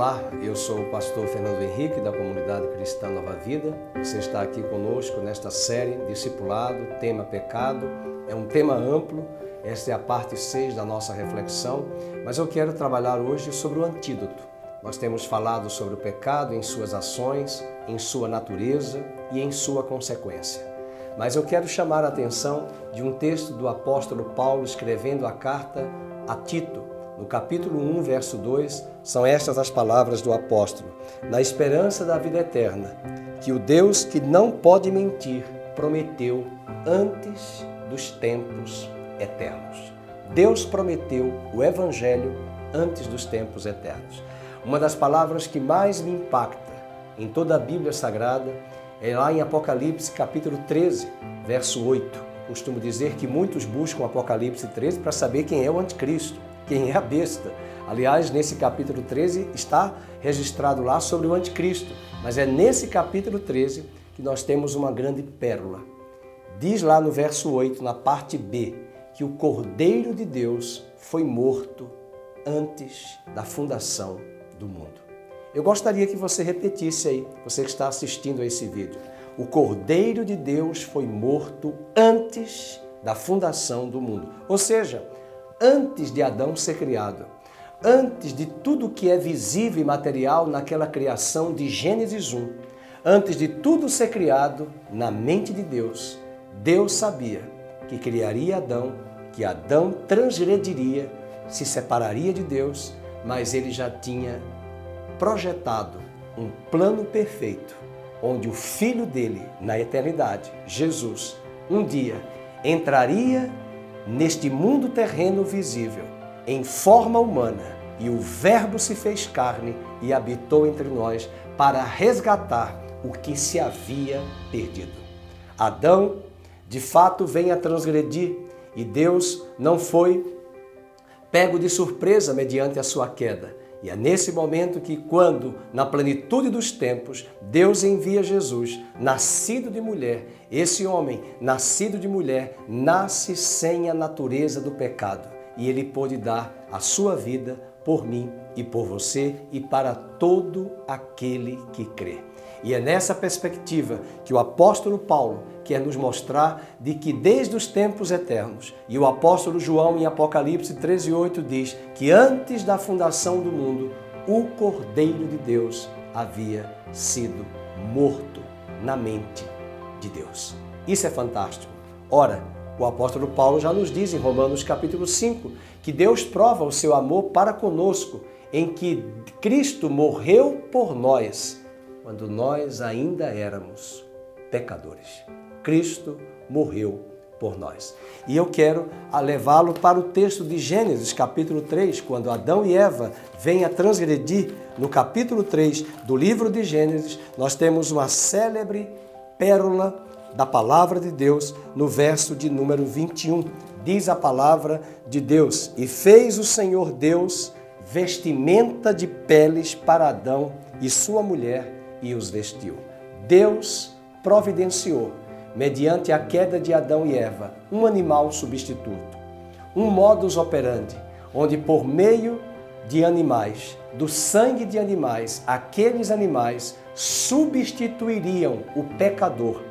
Olá, eu sou o pastor Fernando Henrique, da Comunidade Cristã Nova Vida. Você está aqui conosco nesta série Discipulado, tema pecado. É um tema amplo, esta é a parte 6 da nossa reflexão, mas eu quero trabalhar hoje sobre o antídoto. Nós temos falado sobre o pecado em suas ações, em sua natureza e em sua consequência. Mas eu quero chamar a atenção de um texto do apóstolo Paulo escrevendo a carta a Tito. No capítulo 1, verso 2, são estas as palavras do apóstolo: na esperança da vida eterna, que o Deus que não pode mentir prometeu antes dos tempos eternos. Deus prometeu o Evangelho antes dos tempos eternos. Uma das palavras que mais me impacta em toda a Bíblia Sagrada é lá em Apocalipse, capítulo 13, verso 8. Costumo dizer que muitos buscam Apocalipse 13 para saber quem é o anticristo, quem é a besta. Aliás, nesse capítulo 13 está registrado lá sobre o anticristo, mas é nesse capítulo 13 que nós temos uma grande pérola. Diz lá no verso 8, na parte B, que o Cordeiro de Deus foi morto antes da fundação do mundo. Eu gostaria que você repetisse aí, você que está assistindo a esse vídeo. O Cordeiro de Deus foi morto antes da fundação do mundo. Ou seja, antes de Adão ser criado, antes de tudo que é visível e material naquela criação de Gênesis 1, antes de tudo ser criado na mente de Deus, Deus sabia que criaria Adão, que Adão transgrediria, se separaria de Deus, mas ele já tinha projetado um plano perfeito, onde o Filho dele, na eternidade, Jesus, um dia entraria neste mundo terreno visível, em forma humana, e o Verbo se fez carne e habitou entre nós para resgatar o que se havia perdido. Adão, de fato, vem a transgredir e Deus não foi pego de surpresa mediante a sua queda. E é nesse momento que, quando, na plenitude dos tempos, Deus envia Jesus, nascido de mulher, esse homem, nascido de mulher, nasce sem a natureza do pecado. E ele pôde dar a sua vida por mim e por você e para todo aquele que crê. E é nessa perspectiva que o apóstolo Paulo quer nos mostrar de que desde os tempos eternos, e o apóstolo João em Apocalipse 13:8 diz que antes da fundação do mundo, o Cordeiro de Deus havia sido morto na mente de Deus. Isso é fantástico. Ora, o apóstolo Paulo já nos diz em Romanos capítulo 5 que Deus prova o seu amor para conosco em que Cristo morreu por nós quando nós ainda éramos pecadores. Cristo morreu por nós. E eu quero levá-lo para o texto de Gênesis, capítulo 3, quando Adão e Eva vêm a transgredir. No capítulo 3 do livro de Gênesis, nós temos uma célebre pérola da palavra de Deus no verso de número 21. Diz a palavra de Deus: e fez o Senhor Deus vestimenta de peles para Adão e sua mulher e os vestiu. Deus providenciou, mediante a queda de Adão e Eva, um animal substituto, um modus operandi, onde por meio de animais, do sangue de animais, aqueles animais substituiriam o pecador.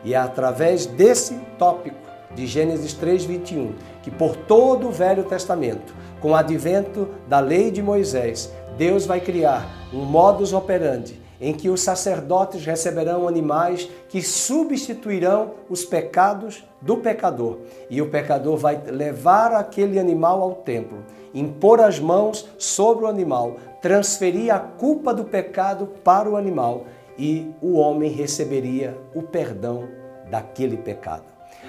E é através desse tópico de Gênesis 3:21 que por todo o Velho Testamento, com o advento da lei de Moisés, Deus vai criar um modus operandi em que os sacerdotes receberão animais que substituirão os pecados do pecador. E o pecador vai levar aquele animal ao templo, impor as mãos sobre o animal, transferir a culpa do pecado para o animal e o homem receberia o perdão daquele pecado.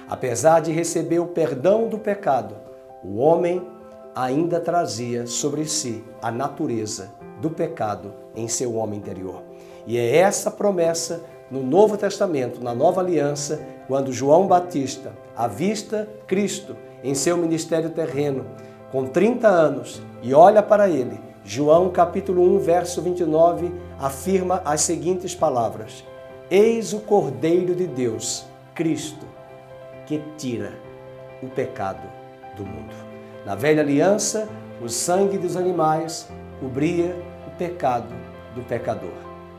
Apesar de receber o perdão do pecado, o homem ainda trazia sobre si a natureza do pecado em seu homem interior. E é essa promessa no Novo Testamento, na Nova Aliança, quando João Batista avista Cristo em seu ministério terreno, com 30 anos, e olha para ele. João capítulo 1, verso 29, afirma as seguintes palavras: eis o Cordeiro de Deus, Cristo, que tira o pecado do mundo. Na velha aliança, o sangue dos animais cobria o pecado do pecador.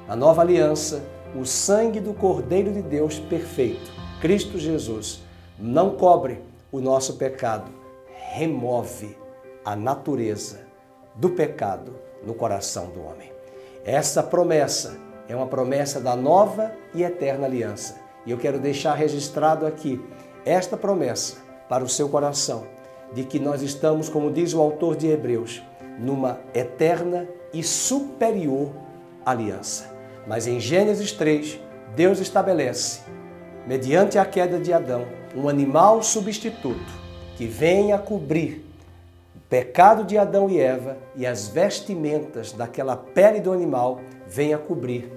A nova aliança, o sangue do Cordeiro de Deus perfeito, Cristo Jesus, não cobre o nosso pecado, remove a natureza do pecado no coração do homem. Essa promessa é uma promessa da nova e eterna aliança. E eu quero deixar registrado aqui esta promessa para o seu coração, de que nós estamos, como diz o autor de Hebreus, numa eterna e superior aliança. Mas em Gênesis 3, Deus estabelece, mediante a queda de Adão, um animal substituto que venha cobrir o pecado de Adão e Eva, e as vestimentas daquela pele do animal venha cobrir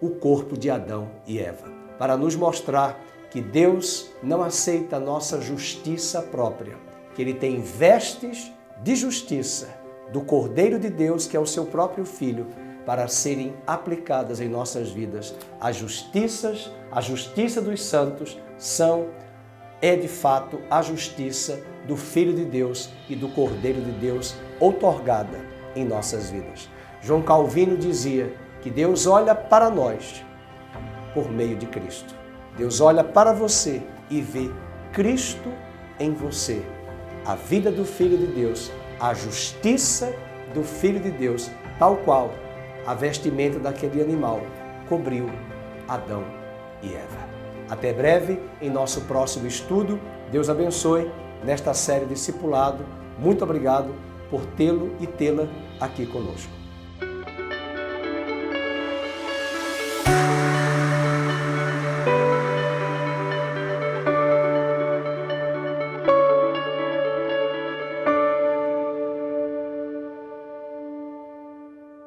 o corpo de Adão e Eva, para nos mostrar que Deus não aceita a nossa justiça própria, que Ele tem vestes de justiça do Cordeiro de Deus, que é o seu próprio Filho, para serem aplicadas em nossas vidas. A justiça dos santos é de fato a justiça do Filho de Deus e do Cordeiro de Deus outorgada em nossas vidas. João Calvino dizia que Deus olha para nós por meio de Cristo. Deus olha para você e vê Cristo em você, a vida do Filho de Deus, a justiça do Filho de Deus, tal qual a vestimenta daquele animal cobriu Adão e Eva. Até breve, em nosso próximo estudo. Deus abençoe nesta série Discipulado. Muito obrigado por tê-lo e tê-la aqui conosco.